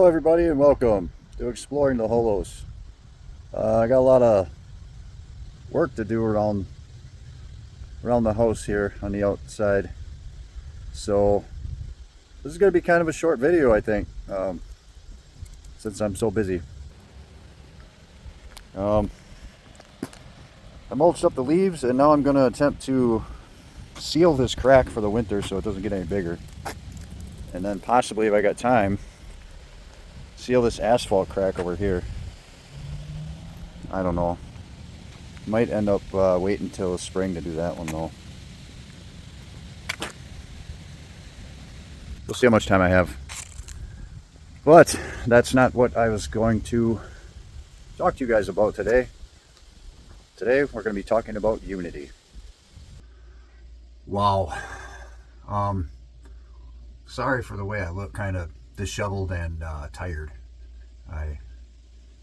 everybody, and welcome to Exploring the Holos. I got a lot of work to do around the house here on the outside, so this is going to be kind of a short video, I think, since I'm so busy. I mulched up the leaves, and now I'm going to attempt to seal this crack for the winter so it doesn't get any bigger, and then possibly, if I got time, seal this asphalt crack over here. I don't know. Might end up waiting until spring to do that one though. We'll see how much time I have. But that's not what I was going to talk to you guys about today. Today we're going to be talking about unity. Wow. Sorry for the way I look, kind of disheveled and tired. I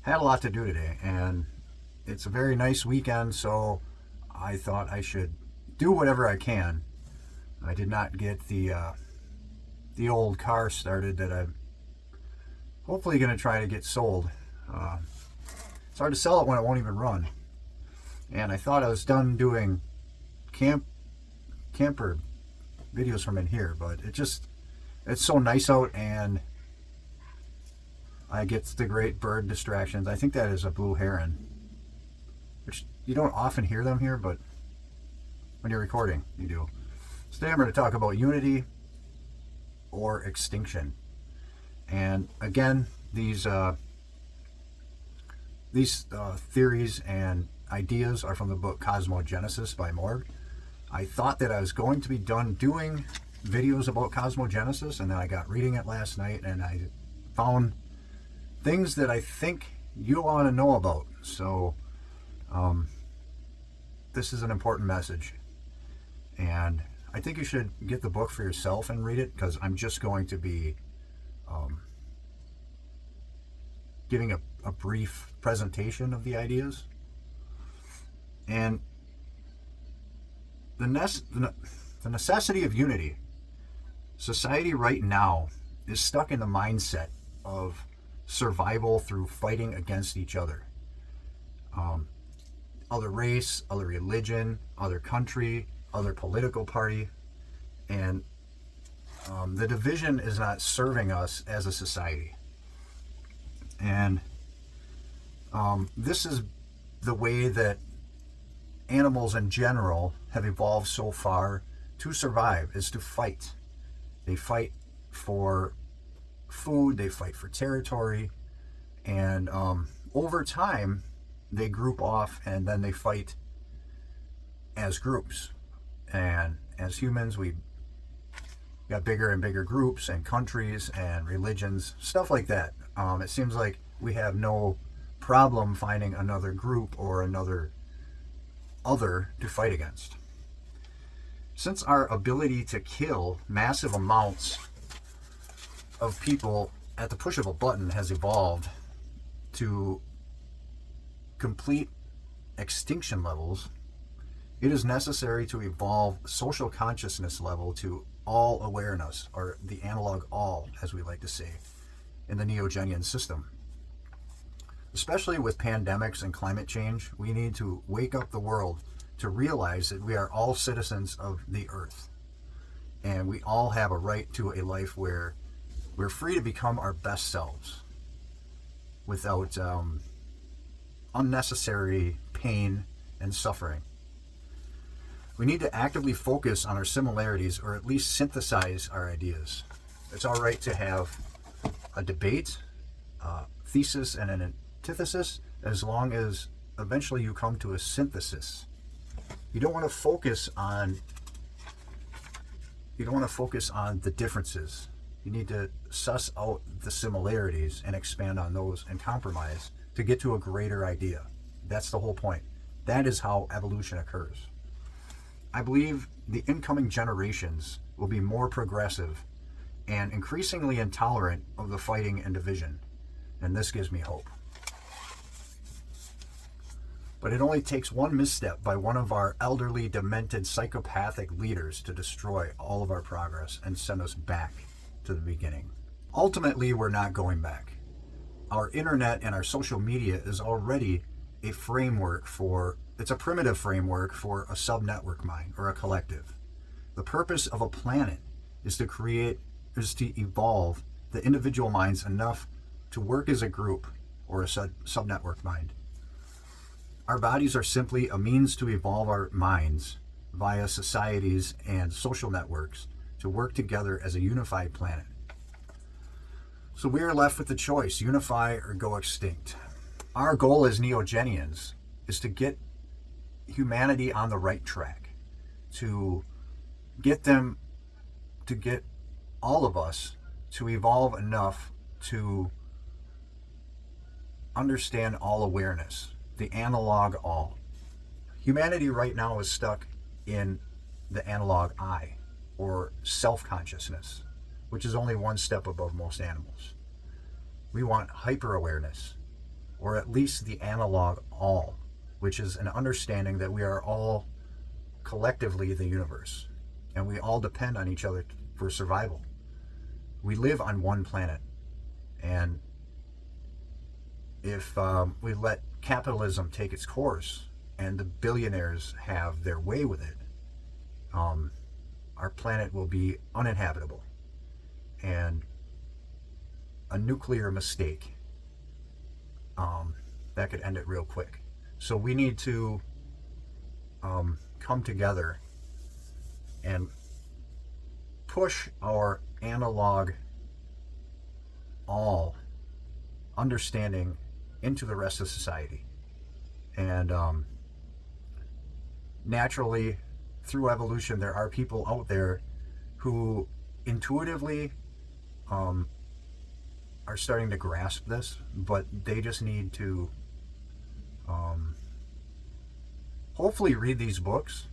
had a lot to do today, and it's a very nice weekend, so I thought I should do whatever I can. I did not get the old car started that I'm hopefully going to try to get sold. It's hard to sell it when it won't even run. And I thought I was done doing camper videos from in here, but it's so nice out, and I get the great bird distractions. I think that is a blue heron, which you don't often hear them here, but when you're recording, you do. Today I'm going to talk about unity or extinction. And again, these theories and ideas are from the book Cosmogenesis by Morgue. I thought that I was going to be done doing videos about cosmogenesis, and then I got reading it last night, and I found things that I think you want to know about. So this is an important message, and I think you should get the book for yourself and read it, because I'm just going to be giving a brief presentation of the ideas. And the necessity of unity. Society right now is stuck in the mindset of survival through fighting against each other. Other race, other religion, other country, other political party. And the division is not serving us as a society. And this is the way that animals in general have evolved so far to survive, is to fight. They fight for food, they fight for territory, and over time they group off, and then they fight as groups. And as humans, we got bigger and bigger groups and countries and religions, stuff like that. It seems like we have no problem finding another group or another other to fight against. Since our ability to kill massive amounts of people at the push of a button has evolved to complete extinction levels, it is necessary to evolve social consciousness level to all awareness, or the analog all, as we like to say, in the Neogenian system. Especially with pandemics and climate change, we need to wake up the world to realize that we are all citizens of the earth, and we all have a right to a life where we're free to become our best selves without unnecessary pain and suffering. We need to actively focus on our similarities, or at least synthesize our ideas. It's all right to have a debate, thesis, and an antithesis, as long as eventually you come to a synthesis. You don't want to focus on the differences. You need to suss out the similarities and expand on those and compromise to get to a greater idea. That's the whole point. That is how evolution occurs. I believe the incoming generations will be more progressive and increasingly intolerant of the fighting and division, and this gives me hope. But it only takes one misstep by one of our elderly, demented, psychopathic leaders to destroy all of our progress and send us back to the beginning. Ultimately, we're not going back. our internet and our social media is already a framework for, it's a primitive framework for a subnetwork mind or a collective. The purpose of a planet is to evolve the individual minds enough to work as a group or a subnetwork mind. Our bodies are simply a means to evolve our minds via societies and social networks to work together as a unified planet. So we are left with the choice, unify or go extinct. Our goal as Neogenians is to get humanity on the right track, to get all of us to evolve enough to understand all awareness, the analog all. Humanity right now is stuck in the analog I, or self-consciousness, which is only one step above most animals. We want hyper-awareness, or at least the analog all, which is an understanding that we are all collectively the universe, and we all depend on each other for survival. We live on one planet, and if we let capitalism take its course and the billionaires have their way with it, our planet will be uninhabitable. And a nuclear mistake, that could end it real quick. So we need to come together and push our analog all understanding into the rest of society. And naturally, through evolution, there are people out there who intuitively are starting to grasp this, but they just need to hopefully read these books.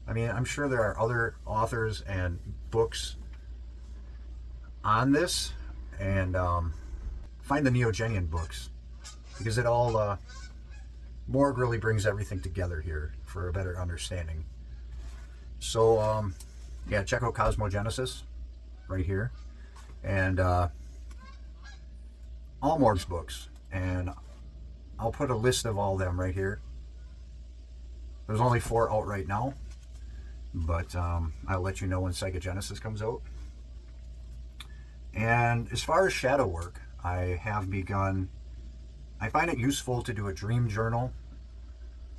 I mean, I'm sure there are other authors and books on this, and find the Neogenian books, because it all Morgue really brings everything together here for a better understanding. So yeah, check out Cosmogenesis right here, and all Morgue's books, and I'll put a list of all of them right here. There's only 4 out right now, but I'll let you know when Psychogenesis comes out. And as far as shadow work, I find it useful to do a dream journal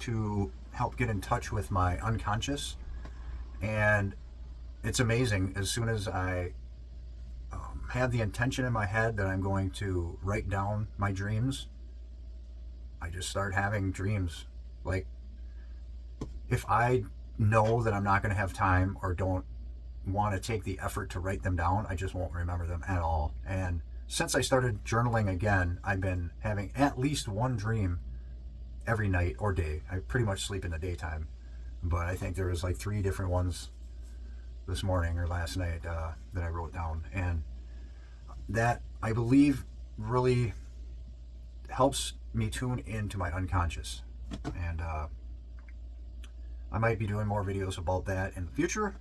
to help get in touch with my unconscious. And it's amazing, as soon as I have the intention in my head that I'm going to write down my dreams, I just start having dreams. Like, if I know that I'm not going to have time or don't want to take the effort to write them down, I just won't remember them at all. And since I started journaling again, I've been having at least one dream every night or day. I pretty much sleep in the daytime, but I think there was like 3 different ones this morning or last night that I wrote down, and that, I believe, really helps me tune into my unconscious. And I might be doing more videos about that in the future.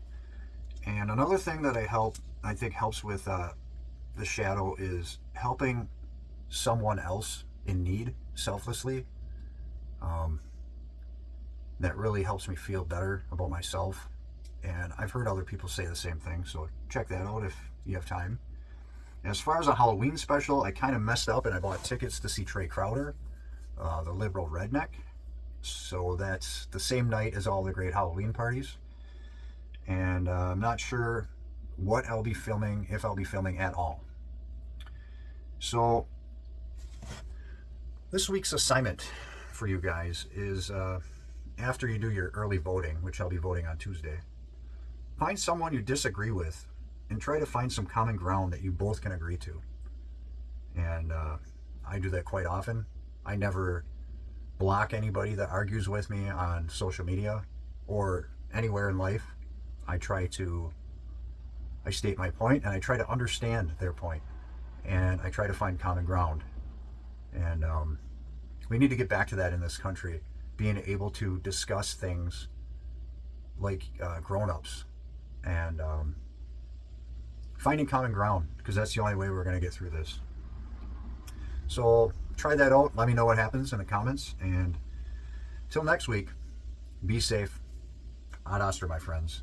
And another thing that I think helps with the shadow is helping someone else in need selflessly. That really helps me feel better about myself, and I've heard other people say the same thing, so check that out if you have time. And as far as a Halloween special, I kind of messed up and I bought tickets to see Trey Crowder, the liberal redneck. So that's the same night as all the great Halloween parties. And I'm not sure what I'll be filming, if I'll be filming at all. So this week's assignment for you guys is, after you do your early voting, which I'll be voting on Tuesday, find someone you disagree with and try to find some common ground that you both can agree to. And I do that quite often. I never block anybody that argues with me on social media or anywhere in life. I state my point, and I try to understand their point, and I try to find common ground. And we need to get back to that in this country, being able to discuss things like grown-ups, and finding common ground, because that's the only way we're going to get through this. So try that out. Let me know what happens in the comments. And till next week, be safe. Ad Astra, my friends.